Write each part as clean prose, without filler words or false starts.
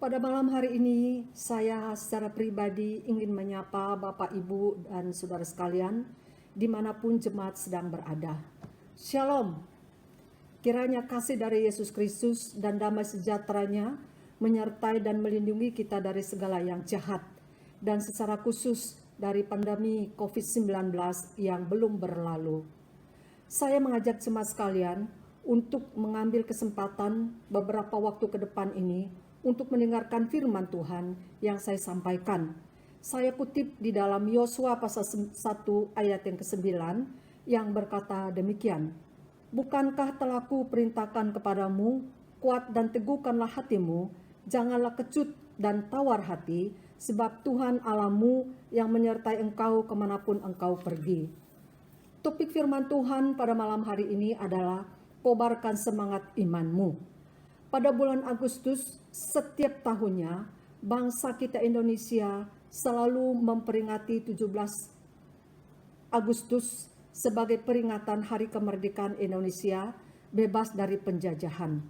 Pada malam hari ini, saya secara pribadi ingin menyapa Bapak, Ibu, dan saudara sekalian, dimanapun jemaat sedang berada. Shalom, kiranya kasih dari Yesus Kristus dan damai sejahteranya menyertai dan melindungi kita dari segala yang jahat, dan secara khusus dari pandemi COVID-19 yang belum berlalu. Saya mengajak jemaat sekalian untuk mengambil kesempatan beberapa waktu ke depan ini untuk mendengarkan firman Tuhan yang saya sampaikan. Saya kutip di dalam Yosua pasal 1 ayat yang ke-9 yang berkata demikian. Bukankah telah kuperintahkan kepadamu, kuat dan teguhkanlah hatimu, janganlah kecut dan tawar hati, sebab Tuhan Allahmu yang menyertai engkau kemanapun engkau pergi. Topik firman Tuhan pada malam hari ini adalah kobarkan semangat imanmu. Pada bulan Agustus setiap tahunnya, bangsa kita Indonesia selalu memperingati 17 Agustus sebagai peringatan Hari Kemerdekaan Indonesia bebas dari penjajahan.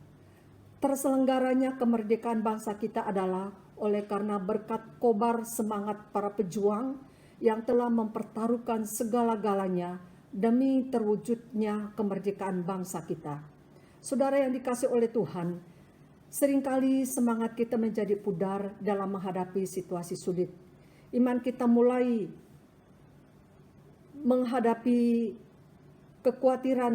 Terselenggaranya kemerdekaan bangsa kita adalah oleh karena berkat kobar semangat para pejuang yang telah mempertaruhkan segala-galanya demi terwujudnya kemerdekaan bangsa kita. Saudara yang dikasihi oleh Tuhan, seringkali semangat kita menjadi pudar dalam menghadapi situasi sulit. Iman kita mulai menghadapi kekhawatiran,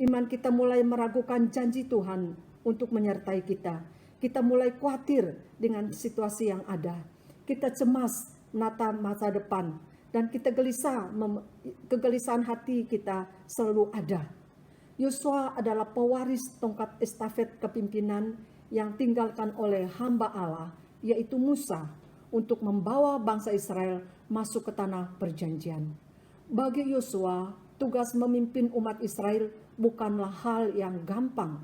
iman kita mulai meragukan janji Tuhan untuk menyertai kita. Kita mulai khawatir dengan situasi yang ada. Kita cemas menata masa depan dan kita gelisah, kegelisahan hati kita selalu ada. Yosua adalah pewaris tongkat estafet kepimpinan yang tinggalkan oleh hamba Allah, yaitu Musa, untuk membawa bangsa Israel masuk ke tanah perjanjian. Bagi Yosua, tugas memimpin umat Israel bukanlah hal yang gampang.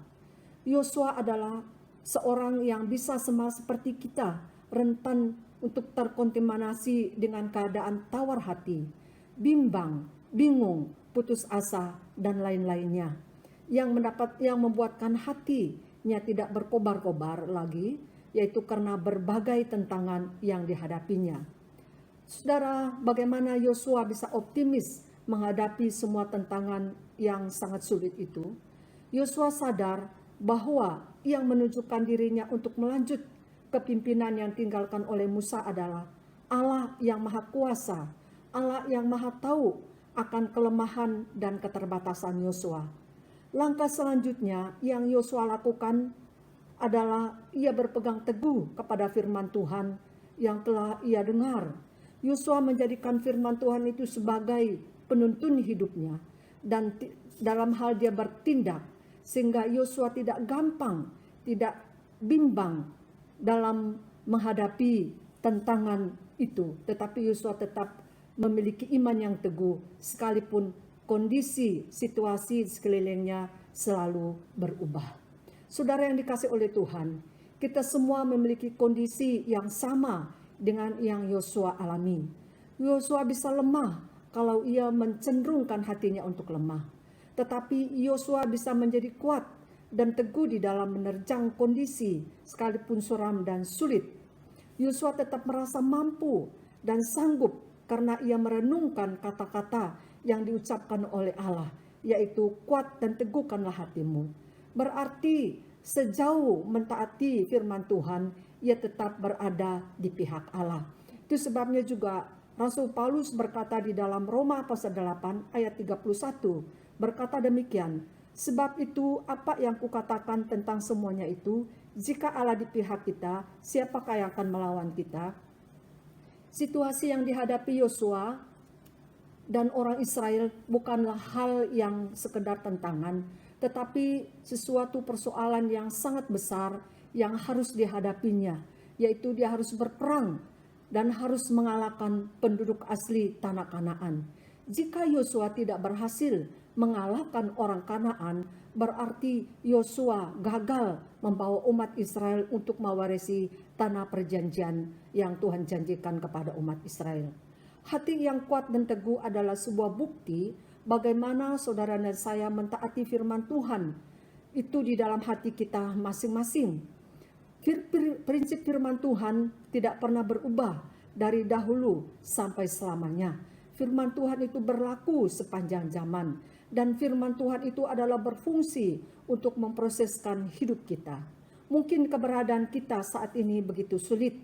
Yosua adalah seorang yang bisa sama seperti kita, rentan untuk terkontaminasi dengan keadaan tawar hati, bimbang, bingung, putus asa, dan lain-lainnya, yang membuatkan hatinya tidak berkobar-kobar lagi, yaitu karena berbagai tantangan yang dihadapinya. Saudara, bagaimana Yosua bisa optimis menghadapi semua tantangan yang sangat sulit itu? Yosua sadar bahwa yang menunjukkan dirinya untuk melanjut kepimpinan yang tinggalkan oleh Musa adalah Allah yang Maha Kuasa, Allah yang Maha Tahu akan kelemahan dan keterbatasan Yosua. Langkah selanjutnya yang Yosua lakukan adalah ia berpegang teguh kepada firman Tuhan yang telah ia dengar. Yosua menjadikan firman Tuhan itu sebagai penuntun hidupnya dan dalam hal dia bertindak, sehingga Yosua tidak gampang, tidak bimbang dalam menghadapi tantangan itu, tetapi Yosua tetap memiliki iman yang teguh sekalipun kondisi situasi sekelilingnya selalu berubah. Saudara yang dikasihi oleh Tuhan, kita semua memiliki kondisi yang sama dengan yang Yosua alami. Yosua bisa lemah kalau ia mencenderungkan hatinya untuk lemah, tetapi Yosua bisa menjadi kuat dan teguh di dalam menerjang kondisi sekalipun suram dan sulit. Yosua tetap merasa mampu dan sanggup karena ia merenungkan kata-kata yang diucapkan oleh Allah, yaitu kuat dan teguhkanlah hatimu. Berarti sejauh mentaati firman Tuhan, ia tetap berada di pihak Allah. Itu sebabnya juga Rasul Paulus berkata di dalam Roma pasal 8 ayat 31, berkata demikian, sebab itu apa yang kukatakan tentang semuanya itu, jika Allah di pihak kita, siapakah yang akan melawan kita? Situasi yang dihadapi Yosua dan orang Israel bukanlah hal yang sekedar tantangan, tetapi sesuatu persoalan yang sangat besar yang harus dihadapinya, yaitu dia harus berperang dan harus mengalahkan penduduk asli tanah Kanaan. Jika Yosua tidak berhasil mengalahkan orang Kanaan, berarti Yosua gagal membawa umat Israel untuk mewarisi tanah perjanjian yang Tuhan janjikan kepada umat Israel. Hati yang kuat dan teguh adalah sebuah bukti bagaimana saudara dan saya mentaati firman Tuhan itu di dalam hati kita masing-masing. Prinsip firman Tuhan tidak pernah berubah dari dahulu sampai selamanya. Firman Tuhan itu berlaku sepanjang zaman, dan firman Tuhan itu adalah berfungsi untuk memproseskan hidup kita. Mungkin keberadaan kita saat ini begitu sulit.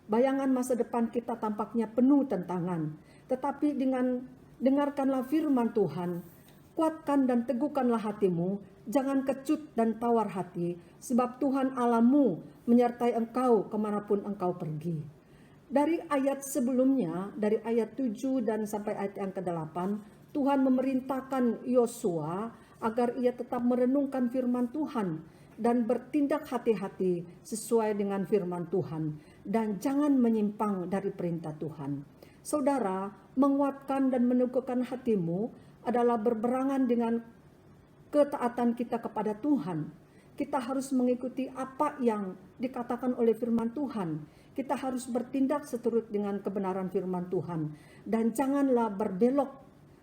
Bayangan masa depan kita tampaknya penuh tantangan. Tetapi dengan dengarkanlah firman Tuhan, kuatkan dan teguhkanlah hatimu, jangan kecut dan tawar hati, sebab Tuhan Allahmu menyertai engkau kemanapun engkau pergi. Dari ayat sebelumnya, dari ayat 7 dan sampai ayat yang ke-8, Tuhan memerintahkan Yosua agar ia tetap merenungkan firman Tuhan dan bertindak hati-hati sesuai dengan firman Tuhan, dan jangan menyimpang dari perintah Tuhan. Saudara, menguatkan dan meneguhkan hatimu adalah berberangan dengan ketaatan kita kepada Tuhan. Kita harus mengikuti apa yang dikatakan oleh firman Tuhan. Kita harus bertindak seturut dengan kebenaran firman Tuhan. Dan janganlah berbelok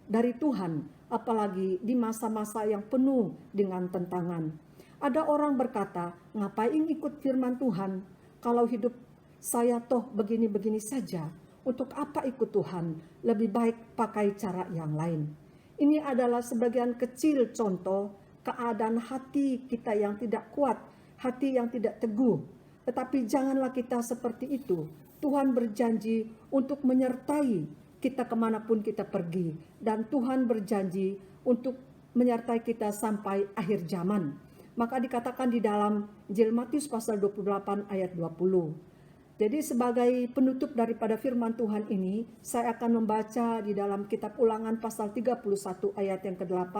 dari Tuhan, apalagi di masa-masa yang penuh dengan tantangan. Ada orang berkata, ngapain ikut firman Tuhan kalau hidup saya toh begini-begini saja. Untuk apa ikut Tuhan? Lebih baik pakai cara yang lain. Ini adalah sebagian kecil contoh keadaan hati kita yang tidak kuat, hati yang tidak teguh. Tetapi janganlah kita seperti itu. Tuhan berjanji untuk menyertai kita kemanapun kita pergi. Dan Tuhan berjanji untuk menyertai kita sampai akhir zaman. Maka dikatakan di dalam Injil Matius pasal 28 ayat 20. Jadi sebagai penutup daripada firman Tuhan ini, saya akan membaca di dalam kitab Ulangan pasal 31 ayat yang ke-8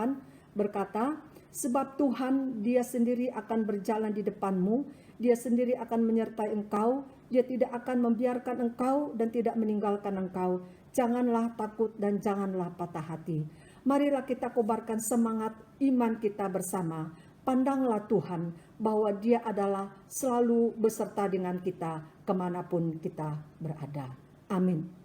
berkata, sebab Tuhan dia sendiri akan berjalan di depanmu, dia sendiri akan menyertai engkau, dia tidak akan membiarkan engkau dan tidak meninggalkan engkau. Janganlah takut dan janganlah patah hati. Marilah kita kobarkan semangat iman kita bersama. Pandanglah Tuhan bahwa dia adalah selalu beserta dengan kita kemanapun kita berada. Amin.